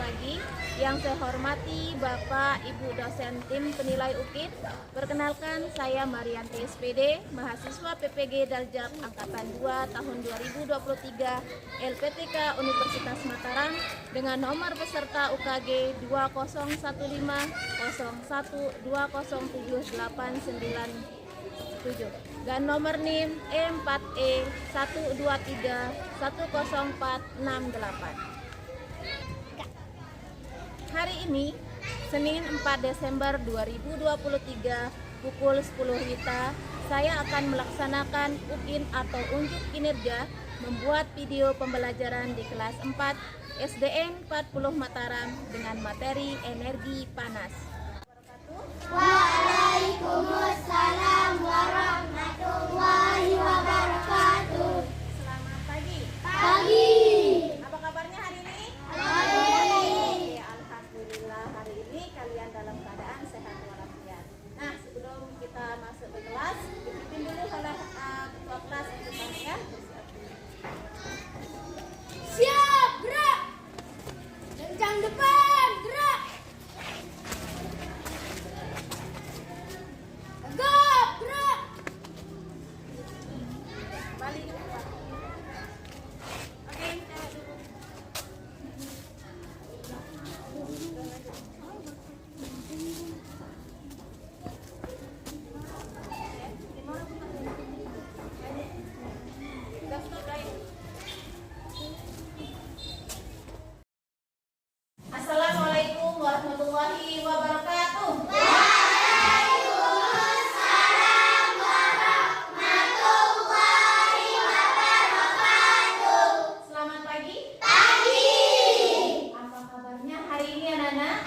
pagi. Yang saya hormati Bapak Ibu dosen tim penilai UKIP. Perkenalkan, saya Marianti SPD, mahasiswa PPG Daljab Angkatan 2 tahun 2023 LPTK Universitas Mataram dengan nomor peserta UKG 2011207897 dan nomor NIM E4E123104668. Hari ini, Senin 4 Desember 2023, pukul 10 WITA, saya akan melaksanakan UKIN atau unjuk kinerja membuat video pembelajaran di kelas 4 SDN 40 Mataram dengan materi energi panas. Waalaikumsalam warahmatullahi wabarakatuh. Selamat pagi. Pagi. Apa kabarnya hari ini? Baik. Alhamdulillah, hari ini kalian dalam keadaan sehat walafiat. Nah, sebelum kita masuk ke kelas, dipimpin dulu oleh ketua kelas untuk kalian. Siap, gerak. Kencang depan, gerak. Tegap, gerak. Balik ke depan. Oke, cewek dulu. Assalamualaikum warahmatullahi wabarakatuh. Waalaikumsalam warahmatullahi wabarakatuh. Selamat pagi. Pagi. Apa kabarnya hari ini, anak-anak?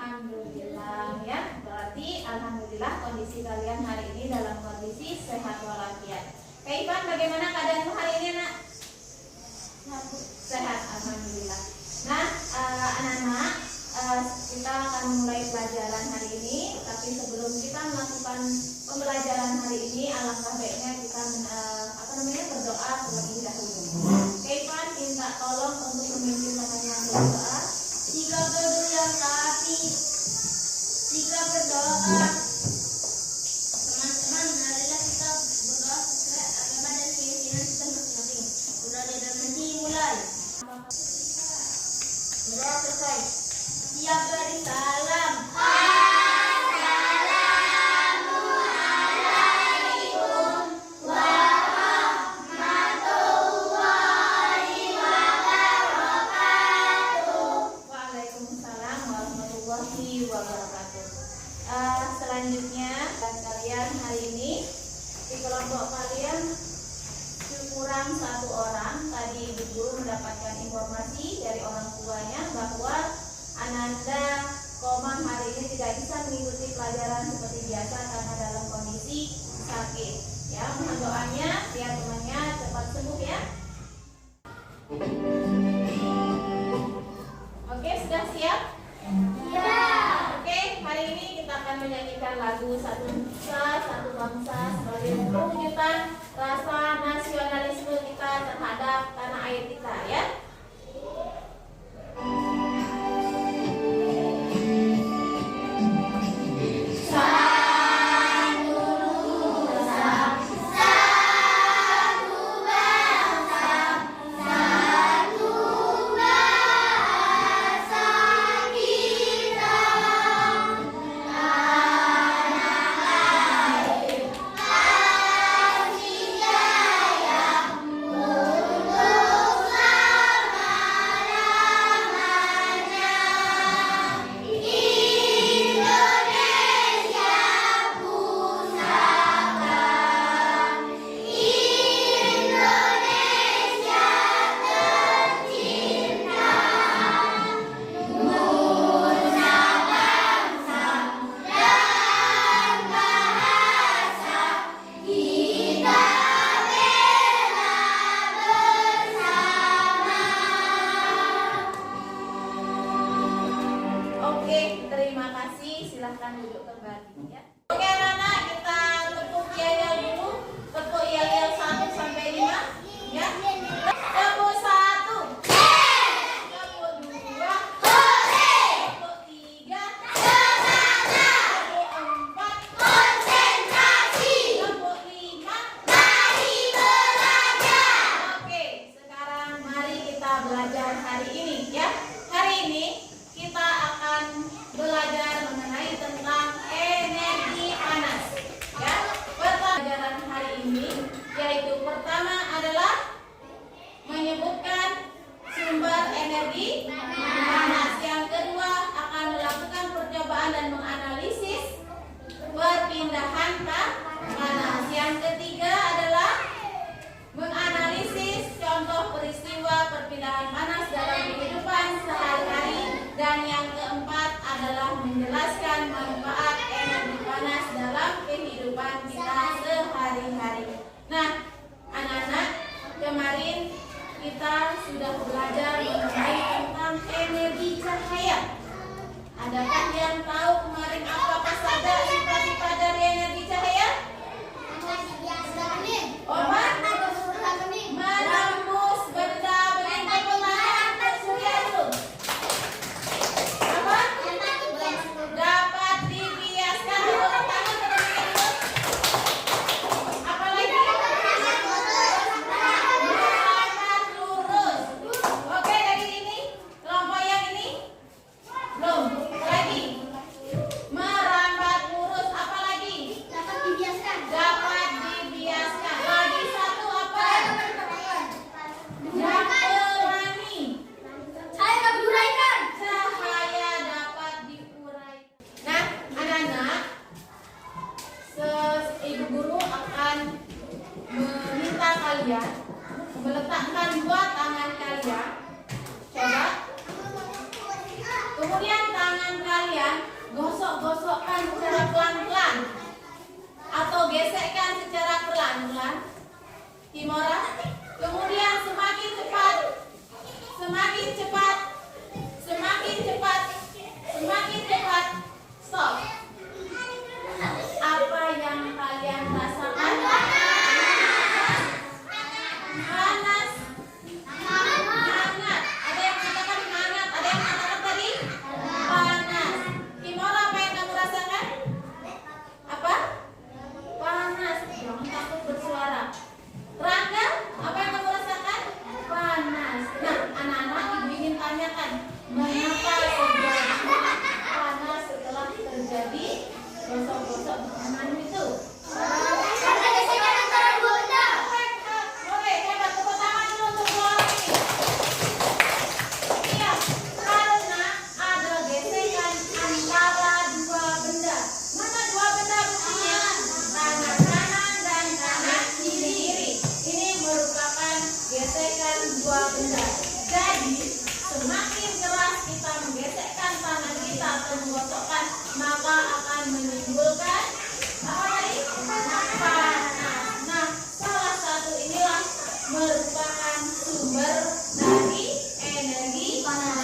Alhamdulillah ya. Berarti alhamdulillah kondisi kalian hari ini dalam kondisi sehat walafiat. Kak Ivan, bagaimana keadaanmu hari ini, Nak? Sehat, alhamdulillah. Nah, anak-anak, kita akan memulai pelajaran hari ini. Tapi sebelum kita melakukan pembelajaran hari ini, alangkah baiknya kita berdoa terlebih dahulu. Kak Ivan, minta tolong untuk memimpin teman-teman berdoa. Jika berdoa tapi jika berdoa. Teman-teman, marilah kita berdoa sesuai agama dan keyakinan kita masing-masing. Udah dan nanti mulai. Udah selesai. Siap beri salam. Assalamualaikum warahmatullahi wabarakatuh. Waalaikumsalam warahmatullahi wabarakatuh. Selanjutnya kalian hari ini di kelompok kalian kurang satu orang. Tadi ibu guru mendapatkan informasi dari orang tuanya bahwa Ananda Komang hari ini tidak bisa mengikuti pelajaran seperti biasa karena dalam kondisi sakit. Ya, mohon doanya biar temannya cepat sembuh ya. Oke, sudah siap? Ya. Oke, hari ini kita akan menyanyikan lagu Satu Nusa, Satu Bangsa sebagai perwujudan rasa nasionalisme kita terhadap tanah air kita ya. Silahkan duduk kembali ya. Oke anak-anak, kita tepuk yel-yel dulu. Tepuk yel-yel 1 sampai 5 ya. Tepuk 1. belajar hari ini ya. Hari ini kita akan belajar mengenai tentang energi panas ya. Pelajaran hari ini yaitu pertama adalah menyebutkan sumber energi panas. Yang kedua akan melakukan percobaan dan menganalisis perpindahan panas. Yang ketiga adalah menganalisis contoh peristiwa perpindahan panas dalam kehidupan sehari-hari. Dan yang keempat adalah menjelaskan manfaat energi panas dalam kehidupan kita sehari-hari. Nah, anak-anak, kemarin kita sudah belajar mengenai tentang energi cahaya. Adakah yang tahu kemarin apa saja sifat-sifat dari energi cahaya? Menembus benda begitu pelan surya itu. Apa? Dapat dibiaskan dengan tangan terus. Apa lagi? Merambat lurus. Oke, dari ini kelompok yang ini belum. Lagi. Merambat lurus. Apa lagi? Dapat dibiaskan. Dapat dibiaskan. Lagi satu apa? Berani. Saya dapat diuraikan. Cahaya dapat diurai. Nah, anak-anak, ibu guru akan meminta kalian meletakkan dua tangan kalian. Coba. Kemudian tangan kalian gosok-gosokkan secara pelan-pelan atau gesekkan secara pelan-pelan. Timora. Kemudian semakin cepat, semakin cepat, semakin cepat, semakin cepat. Stop. Apa yang kalian rasakan? Panas. Hangat. Ada yang mengatakan hangat, ada yang mengatakan tadi panas. Timora, apa yang kamu rasakan? Apa? Panas. Jangan takut bersuara. Rangga, apa yang kamu rasakan? Panas. Nah, anak-anak, ibu ingin tanyakan, mengapa terjadi panas setelah terjadi gosok-gosok tangan itu? Karena gesekan antara dua benda. Boleh, hebat. Tepuk tangan dulu untuk dua orang ini. Iya, karena ada gesekan antara dua benda. Mana dua benda buktinya? Tangan kanan dan tangan kiri. Ini merupakan gesekan dua benda. Jadi, semakin keras kita menggesekkan tangan kita atau menggosokkan, maka akan menimbulkan apa tadi? Panas. Nah, salah satu inilah merupakan sumber dari energi panas.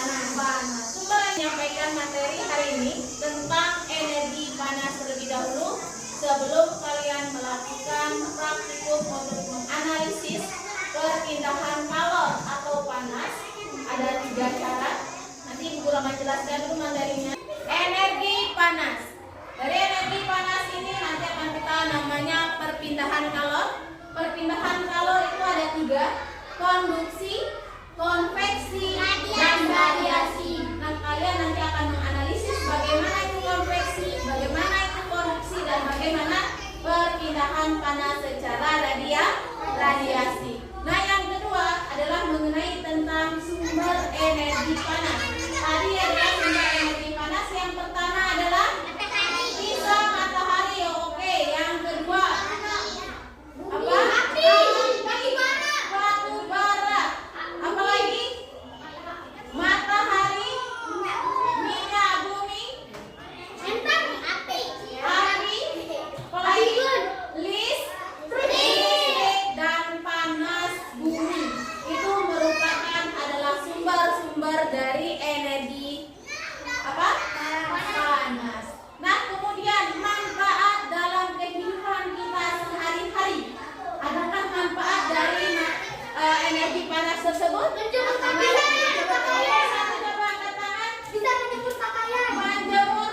Sumber yang menyampaikan materi hari ini tentang energi panas terlebih dahulu. Sebelum kalian melakukan praktikum untuk menganalisis perpindahan kalor atau panas, ada 3 cara. Nanti ibu guru akan jelaskan dulu materinya. Energi panas. Dari energi panas ini nanti akan kita namanya perpindahan kalor. Perpindahan kalor itu ada 3: konduksi, konveksi, dan radiasi. Nah, kalian nanti akan menganalisis bagaimana itu konveksi, bagaimana itu konduksi, dan bagaimana perpindahan panas secara radiasi. Nah, yang kedua adalah mengenai tentang sumber energi panas. Tadi adalah sumber energi panas. Yang pertama adalah bisa matahari. Oke, yang kedua apa? Batu bara. Apa lagi? Matahari, minyak bumi, Api. apalagi listrik, dan panas bumi. Itu merupakan adalah sumber-sumber dari energi apa? Panas. Nah, kemudian manfaat dalam kehidupan kita sehari-hari. Adakah manfaat dari energi panas tersebut? Menjemur pakaian. Satu coba angkat tangan. Bisa menjemur pakaian. Menjemur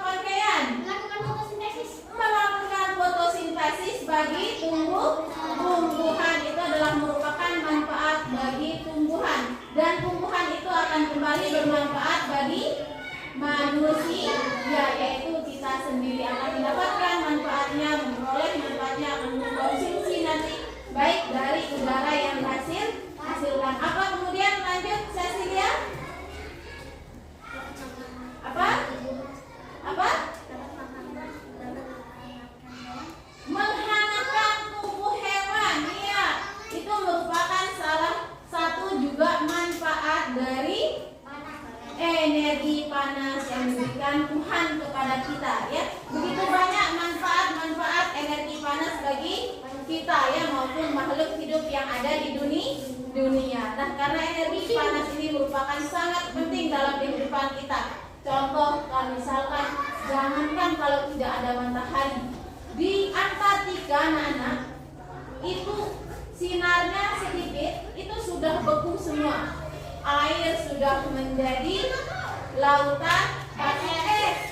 pakaian. Melakukan fotosintesis. Melakukan fotosintesis bagi tumbuhan. Itu adalah merupakan manfaat bagi tumbuhan. Dan kondusi, ya yaitu kita sendiri akan mendapatkan manfaatnya, memperoleh manfaatnya, akan mengkonsumsi nanti baik dari udara yang hasilkan. Apa kemudian lanjut Cecilia? Apa? Menghangatkan tubuh hewan. Iya, itu merupakan salah satu juga manfaat dari energi panas yang diberikan Tuhan kepada kita, ya. Begitu banyak manfaat energi panas bagi kita, ya, maupun makhluk hidup yang ada di dunia. Nah, karena energi panas ini merupakan sangat penting dalam kehidupan kita. Contoh, kalau misalkan jangankan kalau tidak ada matahari di Antartika, anak-anak, itu sinarnya sedikit, itu sudah beku semua. Air sudah menjadi lautan es.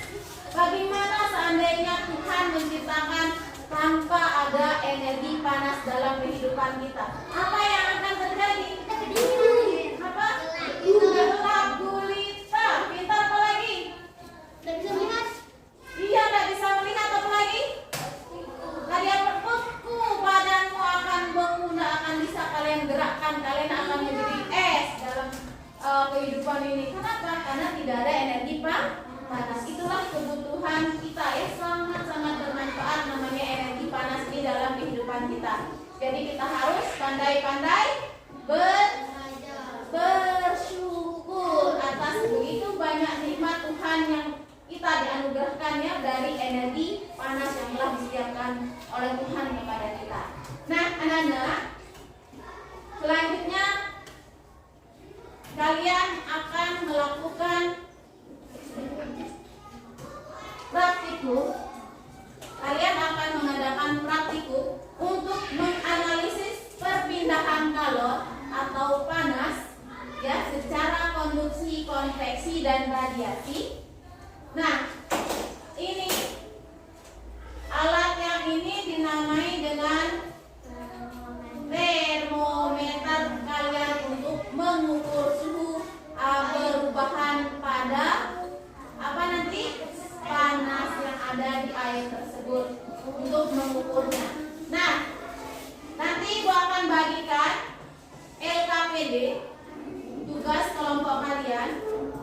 Bagaimana seandainya Tuhan menciptakan tanpa ada energi panas dalam kehidupan kita? Apa yang akan terjadi? Apa? Gelap gulita. Pintar apa lagi? Tidak bisa melihat. Iya, tidak bisa melihat. Apa lagi? Kalian berbeku, badanmu akan beku, tidak akan bisa kalian gerakkan. Kalian akan menjadi es dalam kehidupan ini. Kenapa? Karena tidak ada energi panas. Itulah kebutuhan kita, ya, sangat-sangat bermanfaat namanya energi panas ini dalam kehidupan kita. Jadi kita harus pandai-pandai bersyukur atas begitu banyak nikmat Tuhan yang kita dianugerahkannya dari energi panas yang telah disediakan oleh Tuhan kepada kita. Nah, anak-anak, selanjutnya kalian akan melakukan praktikum. Kalian akan mengadakan praktikum untuk menganalisis perpindahan kalor atau panas, ya, secara konduksi, konveksi, dan radiasi. Nah, ini alat yang ini dinamai dengan termometer kalian untuk mengukur suhu perubahan pada apa nanti panas yang ada di air tersebut untuk mengukurnya. Nah, nanti Ibu akan bagikan LKPD tugas kelompok kalian,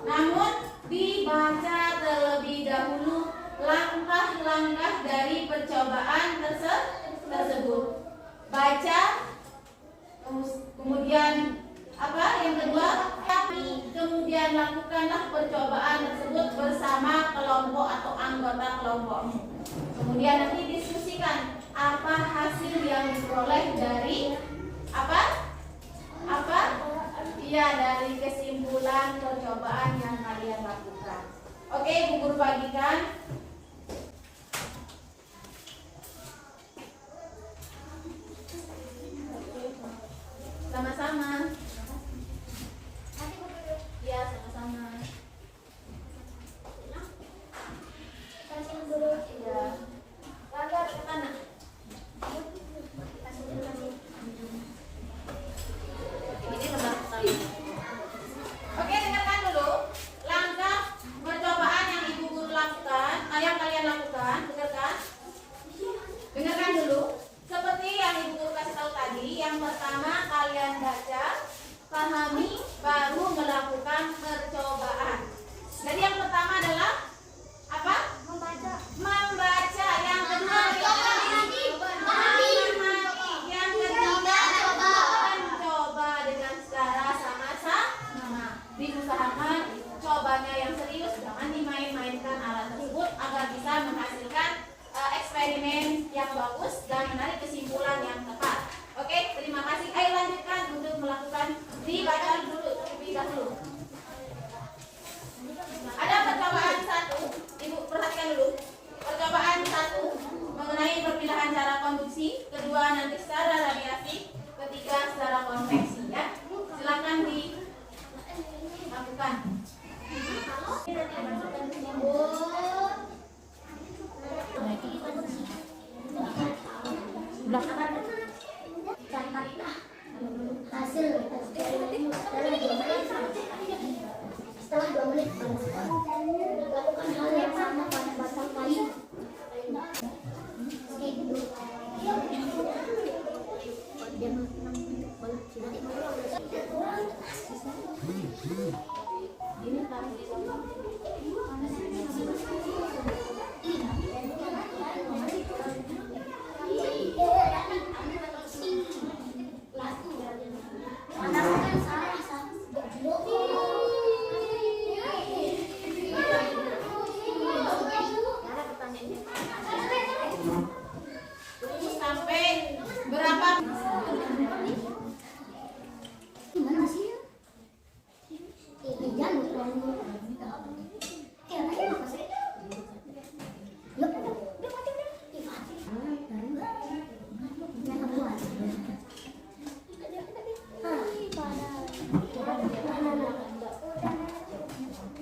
namun dibaca terlebih dahulu langkah-langkah dari percobaan tersebut. Baca, kemudian apa yang kedua, kemudian lakukanlah percobaan tersebut bersama kelompok atau anggota kelompokmu. Kemudian nanti diskusikan apa hasil yang diperoleh dari ya, dari kesimpulan percobaan yang kalian lakukan. Oke, Bu Guru bagikan. Sama-sama. Ya, sama-sama. Ya. Langgar ke tanah. Oke, dengarkan dulu langkah percobaan yang Ibu Guru lakukan, yang kalian lakukan. Dengarkan dulu. Seperti yang Ibu Guru kasih tahu tadi, yang pertama kalian baca, pahami, baru melakukan percobaan. Jadi yang pertama adalah apa? Membaca. Yang kedua memahami. Yang ketiga mencoba dengan secara sama-sama. Diusahakan cobanya yang serius, jangan dimain-mainkan alat tersebut agar bisa menghasilkan eksperimen yang bagus dan menarik kesimpulan yang tepat. Oke, terima kasih. Ayo lanjutkan untuk melakukan, dibaca dulu terlebih dahulu. Ada percobaan 1, Ibu perhatikan dulu. Percobaan 1 mengenai perpindahan cara konduksi, kedua nanti secara radiasi, ketiga secara konveksi, ya. Silakan dilakukan. Hasil Ini taruh di dalam. Tunggu sampai berapa?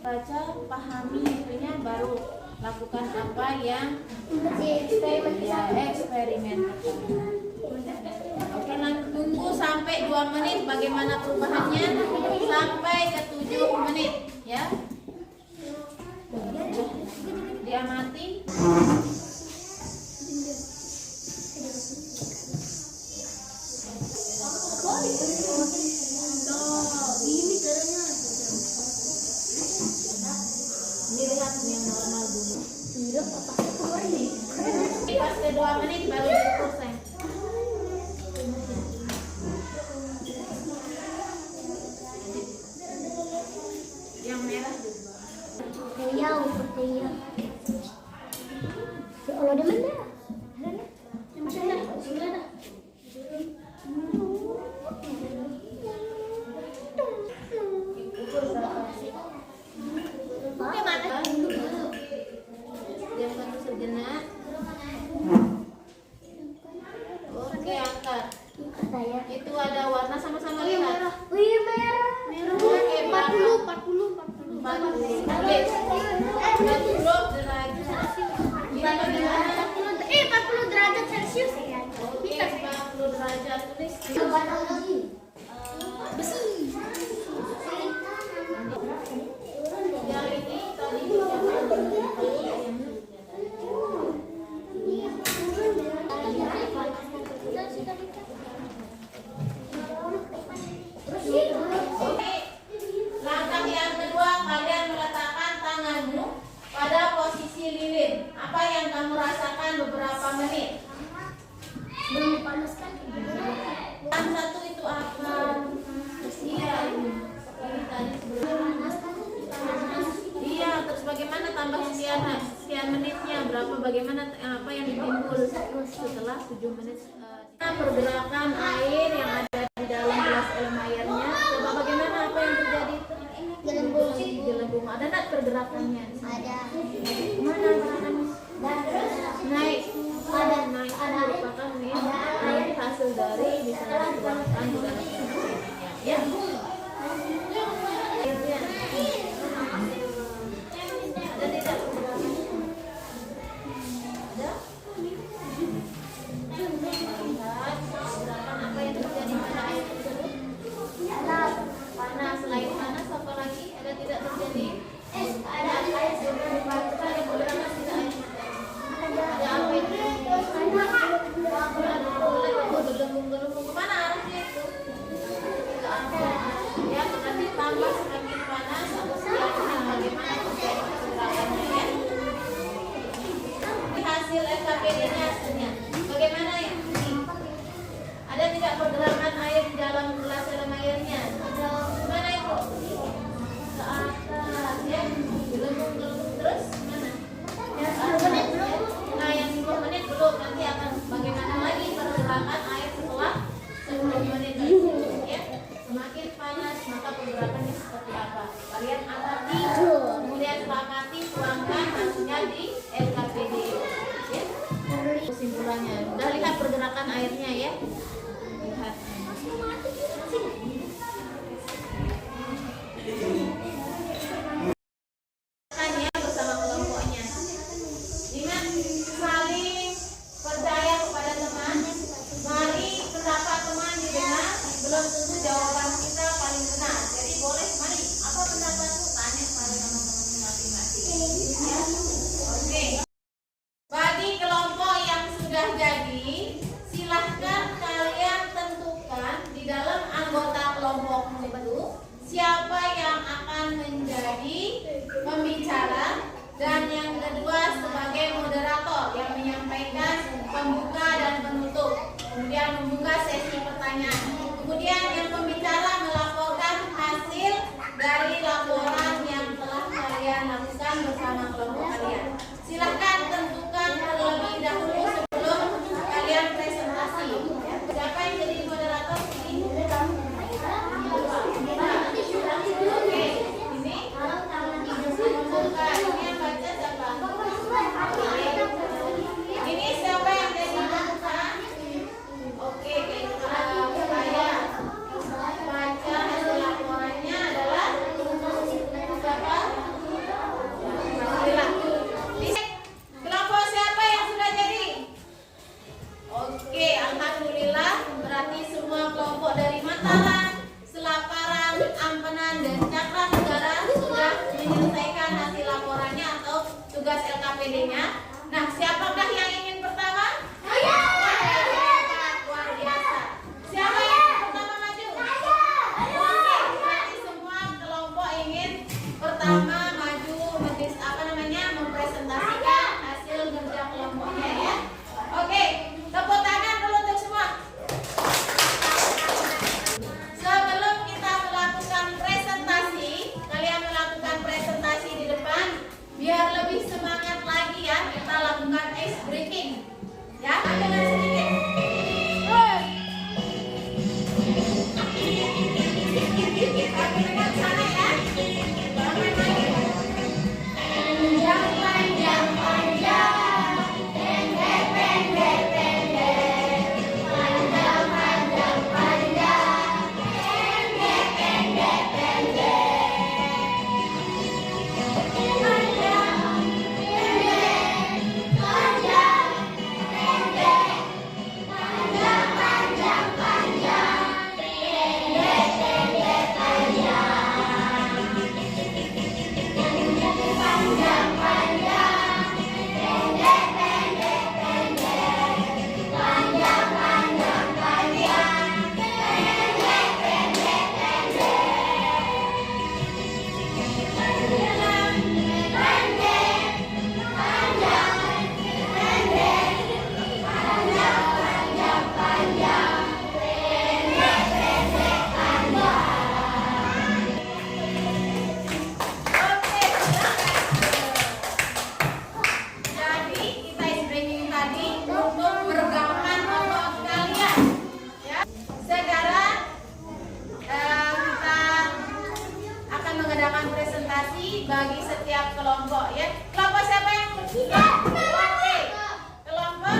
Baca, pahami itunya, baru lakukan apa yang ya, eksperimen. Oke, nanti tunggu sampai 2 menit bagaimana perubahannya sampai ke 7 menit ya. Diamati. Ini lihat yang normal dulu. Pas ke 2 menit baru selesai. Yang merah juga. Allah di mana? Yang satu sejenak. Oke, angkat. Itu ada warna sama-sama lihat. Oke, 40 derajat. Gimana? 40 derajat Celcius. Oke, 40 derajat. Tulis. Besi. Yang ini tadi Oke, langkah yang kedua, kalian meletakkan tanganmu pada posisi lilin. Apa yang kamu rasakan beberapa menit? Belum panas kan? Yang satu itu apa? Iya, ini tadi sebelum. Iya, terus bagaimana tambah sekian menitnya? Berapa bagaimana apa yang ditimbul setelah 7 menit? Pergerakan air yang ada di dalam gelas elem airnya. Coba bagaimana apa yang terjadi? Gelembung. Ada enggak pergerakannya? Ada. Mana gerakannya? Naik. Ada naik. Merupakan air hasil dari bisa dituangkan di dalam ya. Ada tidak? Ada? Lihat gerakan apa yang terjadi pada air tersebut? Panas. Selain panas apa lagi? Ada tidak terjadi? Ada air yang bergerak tidak air? Ada apa itu? Ada bergelembung-gelembung. Kemana arahnya itu? Ke apa? dilakukan bersama kelompok kalian. Silahkan tentukan terlebih dahulu sebelum kalian presentasi. Ya. Siapa yang jadi moderator sini? Oke, ini buka. Ini yang baca siapa? Ini siapa yang jadi pembuka? Oke, saya baca hasil laporannya adalah siapa? Alhamdulillah. Kelompok siapa yang sudah jadi? Oke, alhamdulillah. Berarti semua kelompok dari Mataram, Selaparang, Ampenan, dan Cakra Negara sudah menyelesaikan hasil laporannya atau tugas LKPD-nya. Nah, siapakah yang ingin pertama? Luar biasa. Siapa yang pertama maju? Oke, berarti semua kelompok ingin pertama maju mempresentasikan hasil kerja kelompoknya ya. Oke, tepuk tangan dulu untuk semua. Sebelum kita melakukan presentasi, kalian melakukan presentasi di depan biar lebih semangat lagi ya. Kita lakukan ice breaking ya, dengan sedikit. Dengan sana ya. Panjang, panjang, pendek, pendek, pendek. Panjang, panjang, panjang, pendek, pendek, pendek. Panjang, pendek, panjang, pendek. Panjang, panjang, panjang, pendek, pendek, panjang. Panjang, panjang, pendek, pendek, pendek. Panjang, panjang, panjang, pendek, pendek, pendek. Panjang, pendek, panjang, pendek. Panjang, panjang, panjang, pendek, pendek, panjang. Oke, jadi kita streaming tadi untuk bergaman kelompok kalian ya. Sekarang kita akan mengadakan presentasi bagi setiap kelompok ya. Kelompok siapa yang Oke. Kelompok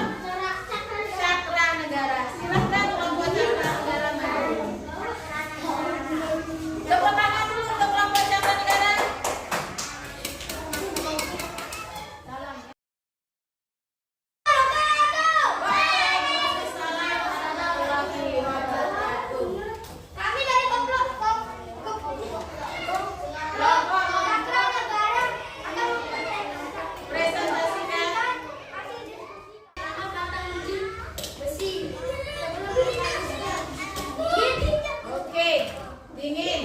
Cakra Negara. Silahkan kelompok Cakra Negara maju. Tepuk tangan dulu untuk kelompok Cakra Negara. Salam. Waalaikumsalam warahmatullahi wabarakatuh. Kami dari kelompok Cakra Negara akan Presentasikan. besi. Oke, dingin.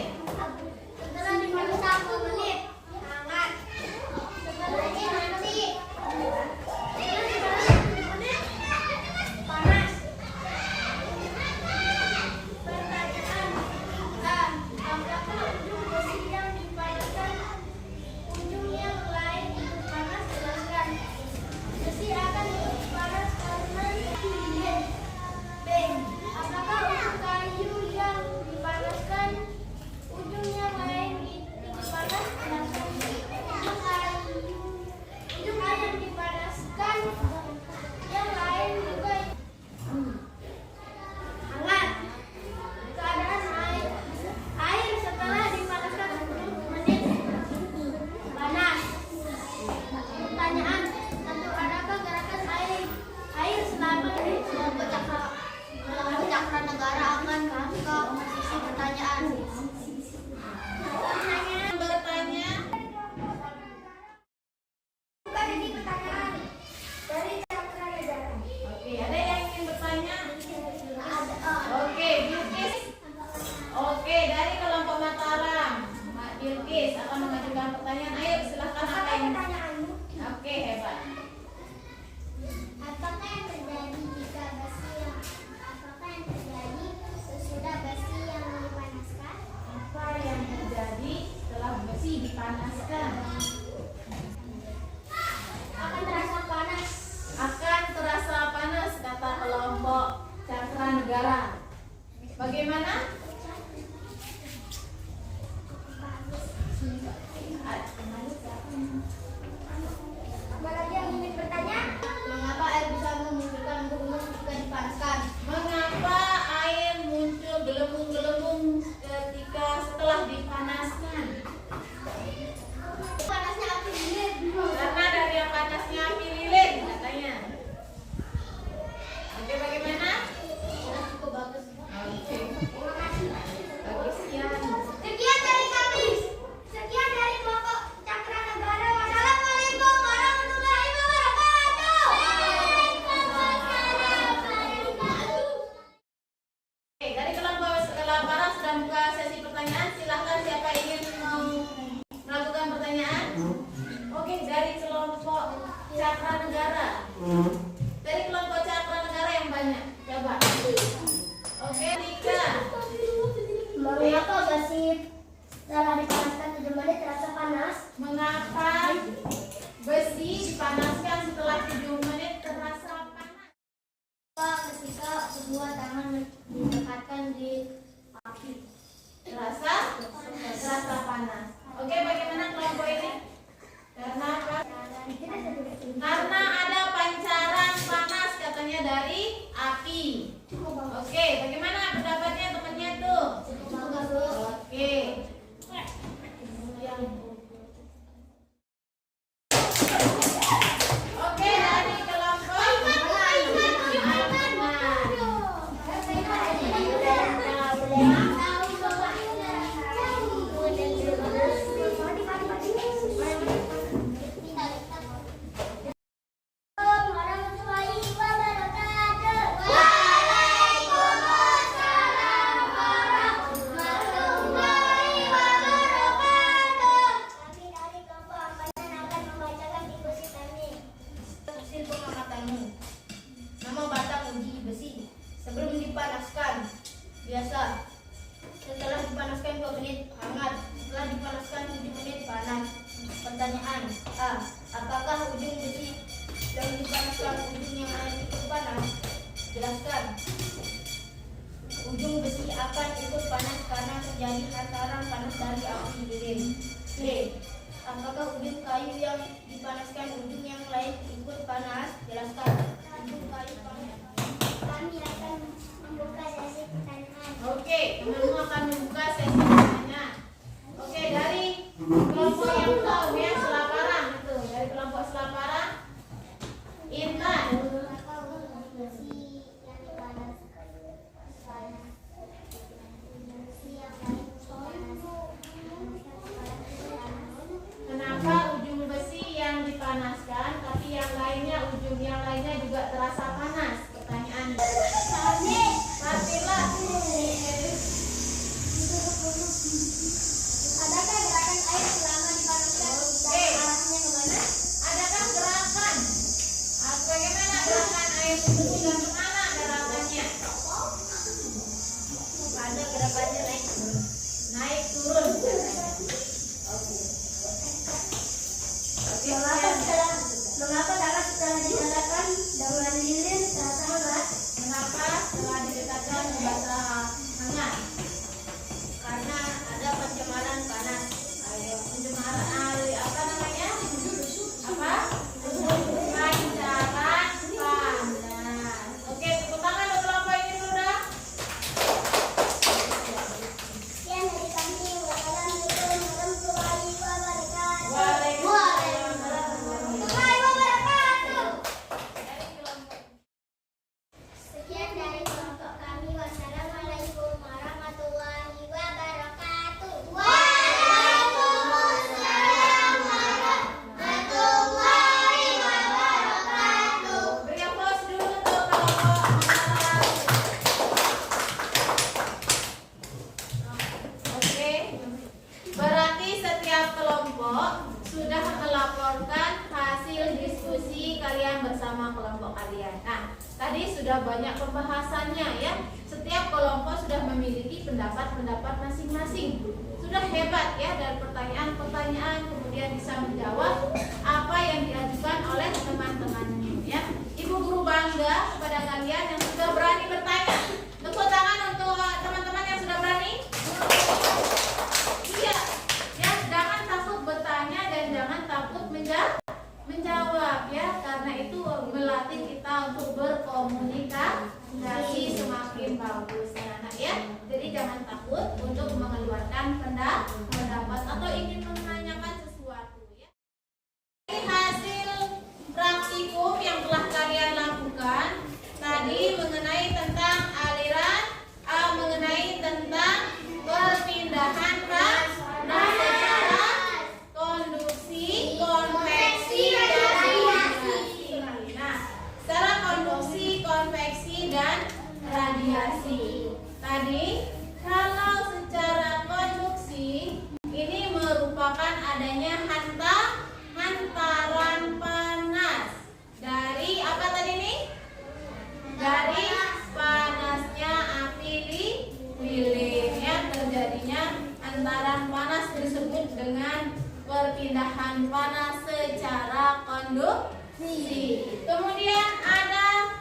Setelah dipanas 1 menit, hangat. Setelahnya nanti. Setelah dipanas 1 menit, panas. Pertanyaan. Apakah ujung besi yang dipanaskan ujung yang lain ikut panas? Jelaskan. Besi akan ikut panas karena dingin. B. Apakah ujung kayu yang dipanaskan ujung yang lain ikut panas? Jelaskan. Ujung kayu yang dipanaskan yang lain juga hangat. Keadaan air setelah dipanaskan 10 menit panas. Pertanyaan, tentu adakah gerakan air selama ini? Kelompok Cakra Negara akan ke posisi pertanyaan. Pertanyaan Bertanya. bukan ini pertanyaan dari Cakra Negara. Oke, ada yang ingin bertanya? Ada. Oke, Bilkis. Oke, dari kelompok Mataram, Mbak Bilkis akan mengajukan pertanyaan. Ayo, silahkan apa Apa yang pertanyaanmu? Oke, hebat. Apakah yang terjadi jika besi yang apakah yang terjadi sesudah besi yang dipanaskan? Apa yang terjadi setelah besi dipanaskan? Apa lagi yang ingin bertanya? Mengapa air bisa memunculkan embun-embun jika dipanaskan? Mengapa air muncul gelembung-gelembung ketika setelah dipanaskan? Panasnya api lilin. Karena dari yang panasnya api lilin katanya. Oke, bagaimana? Cukup bagus. Oke. Bagus, sekian. Sekian dari kami. Sekian dari kelompok Cakra Negara. Wassalamualaikum warahmatullahi wabarakatuh. Oke, dari kelompok Kelaparan sudah buka sesi pertanyaan. Silahkan siapa ingin mau melakukan pertanyaan? Oke, dari kelompok Cakra Negara. Dari kelompok Cakra Negara yang banyak. Coba. Oke, Rika. Mengapa besi setelah dipanaskan 7 menit terasa panas? Mengapa besi dipanaskan setelah 7 menit terasa panas? Ketika kedua tangan didekatkan di api. Terasa panas. Oke, bagaimana kelompok ini? Karena apa? Karena ada pancaran panas katanya dari api. Oke, bagaimana pendapatnya temannya tuh? Oke. Oke, dari kelompok Warahmatullahi wabarakatuh. Waalaikumsalam warahmatullahi wabarakatuh. Kami dari kelompok Ambanan akan membacakan diskusi kami. Hasil pengamatanmu. Nama batang uji besi sebelum dipanaskan biasa. Setelah dipanaskan 2 menit hangat. Setelah dipanaskan 7 menit panas. Pertanyaan A. Apakah ujung besi yang dipanaskan ujung yang lain ikut panas? Jelaskan. Ujung besi akan ikut panas karena terjadi hantaran panas dari api lilin. B. Apakah ujung kayu yang dipanaskan ujung yang lain ikut panas? Jelaskan. Ujung kayu panas. Kami akan membuka sesi pertanyaan. Oke, temanmu akan membuka sesi pertanyaan. Oke, dari kelompok yang tahu ya, Selaparan itu. Dari kelompok Selaparan, Intan. Besi yang dipanaskan panas. Besi yang lain panas. Kenapa ujung besi yang dipanaskan, tapi yang lainnya ujung yang lainnya juga terasa panas? Pertanyaan. Fatila. Adakah gerakan air selama dipanaskan dan arahnya kemana? Adakah gerakan? Bagaimana gerakan air itu dan kemana gerakannya? Ada gerakannya naik turun. Naik turun katanya. Oke. Mengapa tangan setelah didekatkan dengan lilin terasa hangat? Kenapa setelah didekatkan terasa hangat? Karena ada pencemaran panas. Ayo, pencemaran air apa namanya? Apa? Pancaran panas. Oke, tepuk tangan untuk kelompok ini dulu dah. Sekian dari kami. Wassalamualaikum warahmatullahi wabarakatuh. Waalaikumsalam warahmatullahi wabarakatuh. Dari kelompok Sekian dari kelompok kami. Wassalamualaikum warahmatullahi wabarakatuh. Waalaikumsalam warahmatullahi wabarakatuh. beri aplaus dulu untuk kelompok Oke, berarti setiap kelompok sudah melaporkan hasil diskusi kalian bersama kelompok kalian. Nah, tadi sudah banyak pembahasannya ya. Setiap kelompok sudah memiliki pendapat-pendapat masing-masing. Sudah hebat ya, dari pertanyaan-pertanyaan kemudian bisa menjawab apa yang diajukan oleh teman-temannya ya. Ibu guru bangga kepada kalian yang sudah berani bertanya. Tepuk tangan untuk teman-teman yang sudah berani. Iya, ya jangan takut adanya hantaran panas dari apa tadi nih? Dari panasnya api lilin ya, terjadinya hantaran panas disebut dengan perpindahan panas secara konduksi. Kemudian ada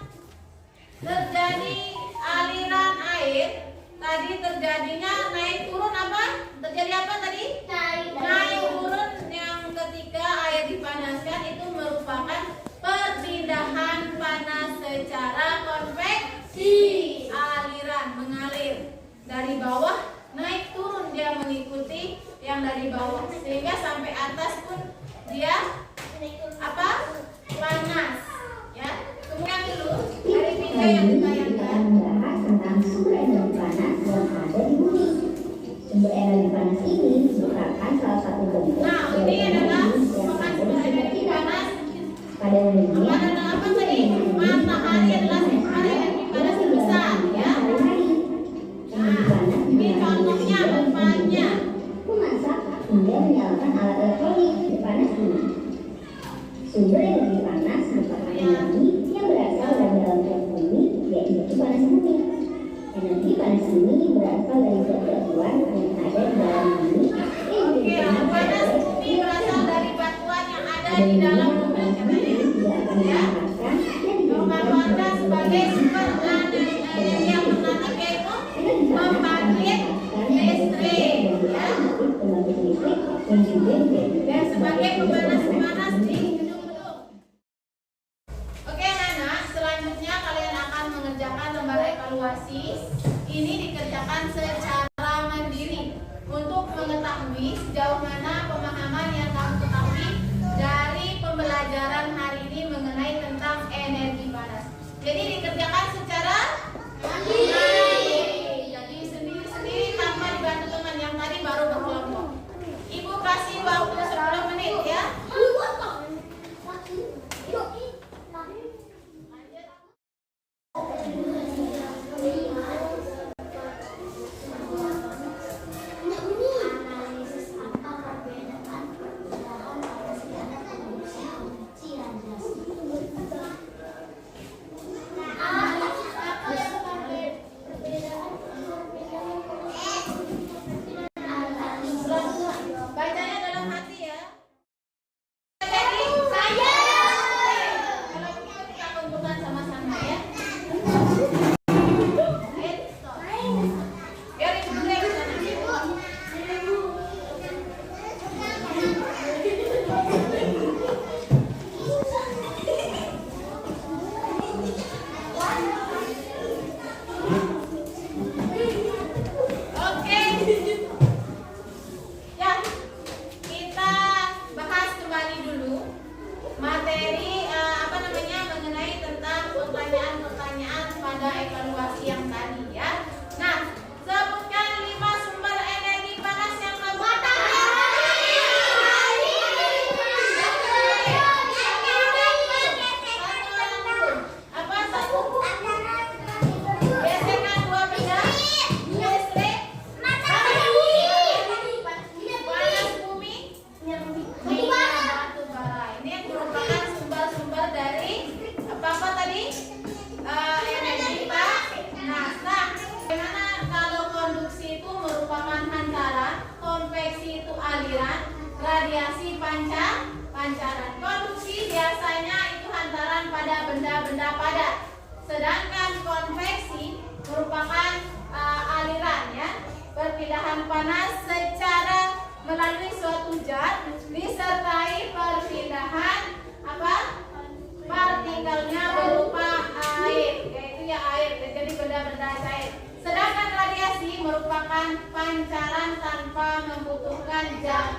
terjadi aliran air. Tadi terjadinya naik turun apa? Terjadi apa tadi? Naik turun, yang ketika air dipanaskan itu merupakan perpindahan panas secara konveksi. Aliran mengalir dari bawah naik turun, dia mengikuti yang dari bawah sehingga sampai atas pun dia apa? Panas ya. Kemudian dulu dari video yang ditayangkan membahas tentang sumber energi panas yang ada di bumi. Sumber energi panas ini merupakan salah satu bentuk nah, ini adalah merupakan sumber energi panas. pada umumnya. Apa tadi? Matahari adalah sumber energi panas terbesar ya. Nah, ini contohnya depannya. Memasak hingga menyalakan alat elektronik panas bumi. Sumber energi panas merupakan energi yang berasal dari dalam ruang bumi, yaitu panas bumi. Energi panas bumi berasal dari batuan yang ada di dalam bumi. Oke, panas bumi berasal dari batuan yang ada di dalam bumi katanya. Ya, memanfaatkan sebagai sumber energi yang alternatif yaitu membangkit listrik ya. Dan sebagai pemanas di gedung-gedung. Oke anak-anak, selanjutnya kalian akan mengerjakan lembar evaluasi. Ini dikerjakan secara mandiri untuk mengetahui sejauh mana pemahaman yang kamu ketahui dari pembelajaran hari ini mengenai tentang energi panas. Jadi dikerjakan secara mandiri. Jadi sendiri-sendiri tanpa dibantu teman, yang tadi baru berkelompok. Ibu kasih waktu 10 menit ya. Analisis apa perbedaan dalam pengertian produksi, konveksi, radiasi. Analisis apa yang perbedaan Bacanya dalam hati ya. Kalau begitu kita kumpulkan sama-sama ya. Biar ibu dulu yang kesana. Oke. Ya, kita bahas kembali dulu materi mengenai tentang pertanyaan-pertanyaan pada evaluasi yang tadi ya. Nah, sebutkan 5 sumber energi panas yang kamu apa satu? Gesekan, 2 benda listrik, panas bumi, batu bara. Ini merupakan sumber-sumber dari apa tadi? Energi panas. Nah, bagaimana kalau konduksi itu merupakan hantaran, konveksi itu aliran, radiasi pancaran. Konduksi biasanya itu hantaran pada benda-benda padat, sedangkan konveksi merupakan aliran ya, perpindahan panas secara melalui suatu zat disertai perpindahan apa? Partikelnya berupa air, yaitu ya air, jadi benda-benda cair. Sedangkan radiasi merupakan pancaran tanpa membutuhkan jam